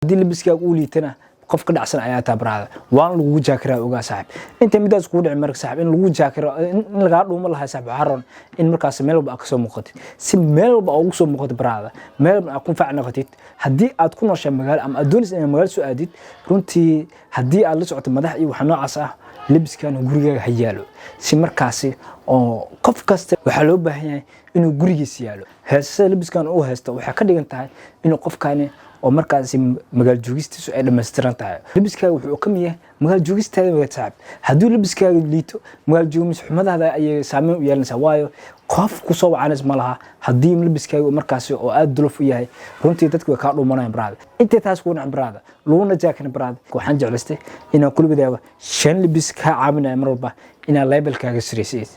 haddii labiskaaga uu liitana qof ka dhacsan ayaa taa baraada waan lagu jaakiraa ogaa saaxiib inta midaas ku dhicin marka saaxiib in lagu jaakiro in laga dhuumo lahaa saaxiib haron in markaas meel walba ka soo muuqatid si meel walba ugu soo muuqatid baraada meel walba ku faacna qatid haddii aad ku nooshay magaalo ama adoonaysid in magaalo soo aadid runtii haddii aad la socoto madax iyo waxa noocaas ah labiskan gurigaaga hayaalo si markaasi oo qof kasta waxa loo baahan yahay inuu gurigiisa yaalo heesada labiskan uu haysto waxa ka dhigan tahay inuu qofkaani oo markaas magaal joogistiisu ay dhameystiran tahay labiskaaga wuxuu ka mid yahay magaal joogistaada wada saaxiib haddii labiskaaga liito magaal joogis xumadaada ayay saameyn u yeelanaysaa waayo qof ku soo wacaanays ma laha haddii labiskaaga markaas oo aad duluf u yahay runtii dadku way ka dhuumanayaan baraada inta taas ku dhacay baraada loona jaakin baraada waxaan jeclaystay inaan kula wadaago 5 labis ka caawinaya mar walba inaan labelkaaga siraysid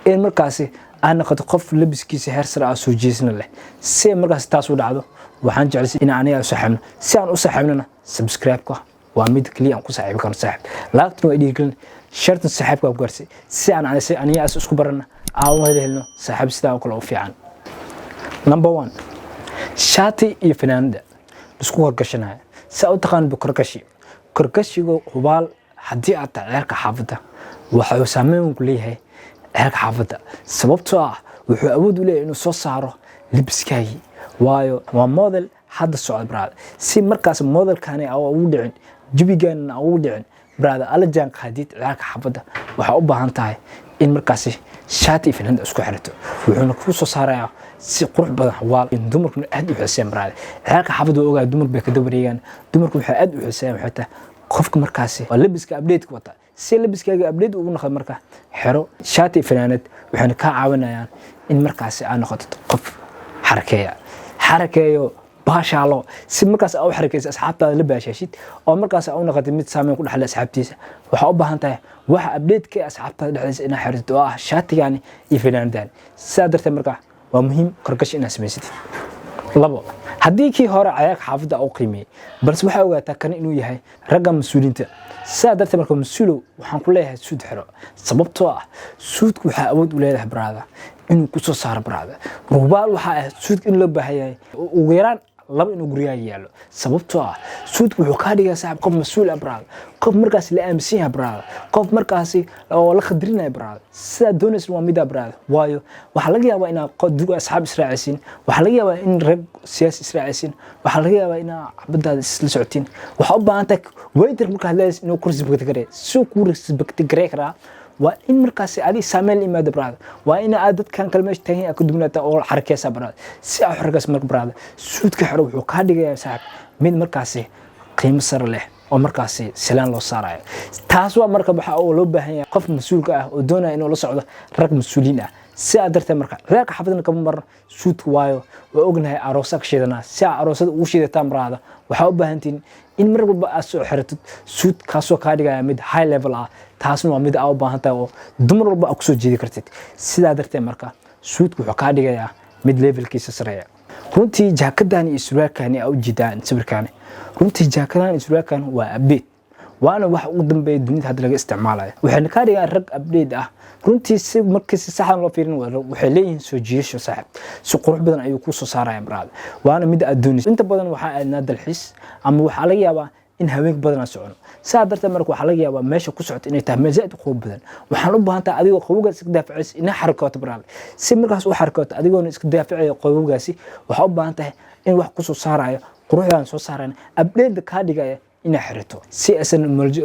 in markaas aan noqoto qof labiskiisa heer sare ah soo jeesna leh si markaas taas u dhacdo waxaan jeclahay in aan u saxibno si aan u saxibnana subscribe-ka waa mid kaliya aan ku saaxiibi karno saaxiib laagtuna way dhiirigelin shartan saaxiibka ku gaarsi si aan aniga isku barana aan wada helno saaxiib sidaa kale u fiican number 1 shaati iyo fanaanada isku wargashanayo si aad u taqaan korkashiga hubaal haddii aad taceerka xaafada waxa uu saameyn ku leeyahay ceerka xaafada sababtoo ah wuxuu awood u leeyahay inuu soo saaro labiskaagi waayo waa model hadda socod brada si markaas modelkani ugu dhicin jibigan ugu dhicin brada ala jaan qaadid ceerka xaafada waxa u baahan tahay in markaas shaati fanaanada isku xirato wuxuuna ku soo saarayaa si qurux badan xawaal in dumarku aad u xiseen brada ceerka xaafada ogaa dumar bay ka dabareeyaan dumarku waxa aad u xiseen xita qofka markaas waa labiska update ku wata si labiskaaga update ugu noqdo marka xiro shaati fanaanad waxaan ka caawinayaan in markaas aad noqoto qof xarakeeyo baashaalo si markaas aad u xarakeyso asxaabtaada la baashashid oo markaas aad u noqotid mid saameyn ku dhaxla asxaabtiisa waxa u baahan tahay waxa update-ka asxaabtaada dhexdiisa inaad xirto oo ah shaatigani iyo fanaanadani sidaa darteed marka waa muhiim korgash inaad samaysid labo haddii kii hore cayaarka xaafadda u qiimeeyay balse waxa ogaataa kan inuu yahay ragga mas'uuliinta sidaa darteed marka mas'uulow waxaan ku leeyahay suud xiro sababtoo ah suudku waxa awood u leeyahay brada inuu ku soo saaro brada rubaal waxa suudka in loo baahan yahay ugu yaraan laba inuu gurigaaga yaalo sababtoo ah suudku wuxuu ka dhigaa saaxiib qof mas'uul ah brada qof markaas la aaminsan yahay brada qof markaas oo la khadrinaya brada sida doonaysa waa mida brada waayo waxa laga yaabaa in qod asxaab israaciisiin waxa laga yaabaa in rag siyaasi israaciisiin waxa laga yaabaa in cabadaada isla socotiin waxa u baahan tahay waiter marka leeyahay inuu kursi bagti gareey soo kursi bagti gareey kara waa in markaas aad saameyn imaado brada waa in aad dadkan kalmeesh taagin ka dubnata oo xarakeysa brada si aad xarakays marka brada suudka xiro wuxuu ka dhigayaa saaxiib mid markaas qiimo sare leh oo markaas salaan loo saarayo taas waa marka waxa loo baahan yahay qof mas'uulka ah oo doonaya inuu la socdo rag mas'uuliin ah si aad darteed marka reerka xafadana kama mar suudka waayo waa ognahay aroosa ka sheedana si aroosada ugu sheedataan brada waxa u baahantiin in mar walba aad soo xirato suud kaasoo ka dhigaya mid high level ah taasna waa mid aad u baahan tahay oo dumar walba aad ku soo jeedi kartid sidaa darteed marka suudku wuxuu ka dhigayaa mid levelkiisa sareeya runtii jaakadan iyo surwaalkani aad u jeedaan sawirkani runtii jaakadan iyo surwaalkan waa update waana wax ugu dambeeyay dunida hadda laga isticmaalayo waxaan ka dhigaa rag update ah runtii si markii si sax loo fiirin waxay leeyihiin soo jiisho saaxiib si qurux badan ayuu ku soo saarayaan brada waana mid aad doonayso inta badan waxa aadna dalxiis ama waxa laga yaabaa in haweenka badan socono saa darteed marka waxa laga yaabaa meesha ku socoto inay tahay meel zaid qoob badan waxaan u baahan tahay adigoo qowgaas iska daafacis in xarakato brada si markaas u xarakato adigoo iska daafacayo qowgaasi waxa u baahan tahay in wax ku soo saarayo quruxdan soo saaraan update ka dhigaya ina xirito si asan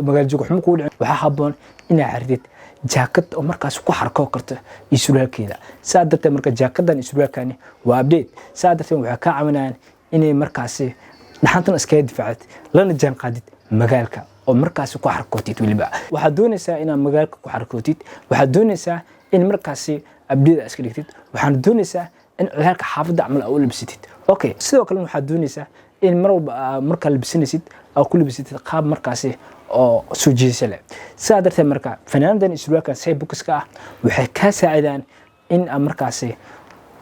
magaal joog xum ku dhicin waxa haboon ina xirdid jaakad oo markaas ku xarako karto iyo surwaalkeeda saa darteed marka jaakadan iyo surwaalkani waa update saa darteed waxa ka caawinayaan inay markaas dhaxantan iska difaacad lana jaan qaadid magaalka oo markaas ku xarkootid waliba waxa doonaysaa inaad magaalka ku xarkootid waxa doonaysaa in markaas update iska dhigtid waxaan doonaysaa in ciyaarka xaafadda amal aad u labsatid okay sidoo kale waxa doonaysaa in mar walba marka labsanaysid aad ku labsatid qaab markaas oo soo jeesay leh sidaa darteed marka fanaandan isruulka say bukiska ah waxay ka saacidaan in markaas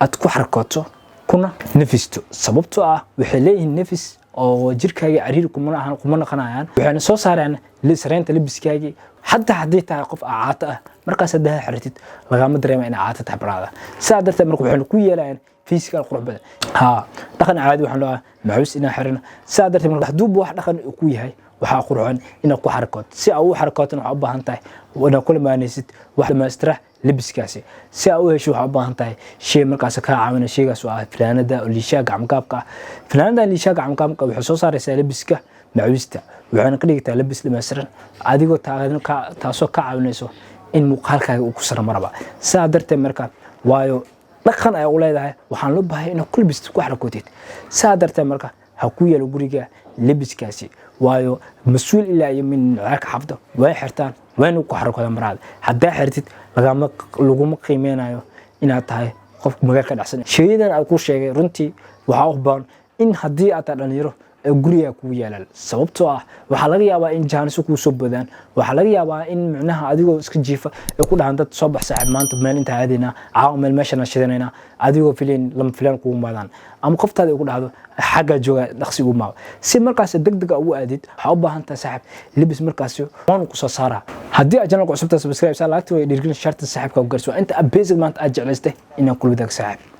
aad ku xarkooto kuna nafisto sababtoo ah waxay leeyihiin nafis oo jirkaaga cariir kuma naqanayaan waxayna soo saaraan sareynta labiskaaga حتى حديث قف عاطة مركز ده حرتيت لقام دريما إن عاطة برادة ساعد درت مركو حنا كويا لين physical qurux badan dhaqan caadi waxaan leeyahay macawis inaan xirno saa darteed marka hadduu wax dhaqan ku yahay waxaa qurxoon inaad ku xarkood si aad u xarkoodna waxaad u baahan tahay inaad kula maanaysid wax dhamaystira labiskaasi si aad u hesho waxaad u baahan tahay shay markaas ka caawinaya shaygaas oo ah fanaanada oo liishaa gacmo-gaabka fanaanada liishaa gacmo-gaabka waxay soo saaraysaa labiska macawista waxayna ka dhigtaa labis dhamaystiran adigoo taasoo ka caawinayso in muuqaalkaaga uu ku saramaraba saa darteed marka waayo dhaqan ay u leedahay waxaan loo baahay inaad ku labisto ku xarkootid saa darteed marka ha ku yeelo guriga labiskaasi waayo mas'uul ilaa iyo min caaka xafdo way xirtaan wayna ku xarkooda maraad haddaa xirtid laguma qiimeynayo inaad tahay qof magaalka dhacsan shaydan aad ku sheegay runtii waxa u baahan in haddii aad dhalinyaro guriga ku yeelal sababtoo ah waxa laga yaabaa in jaanis ku soo badaan waxa laga yaabaa in macnaha adigoo iska jiifa ee ku dhahan dad soo bax saaxiib maanta meel inta aadina meel meesha shidanayna adigoo lama filan ku maadaan ama qoftaada ugu dhacdo xagga jooga dhaqsi ugu maaw si markaas degdeg ugu aadid waxa u baahan tahay saaxiib libis markaas waan ku soo saara haddii aad channelka cusubta subscribe saa laagto way dhiirgelin sharta saaxiibka u garso inta basic maanta aad jeclaystay inaan kula wadaag saaxiib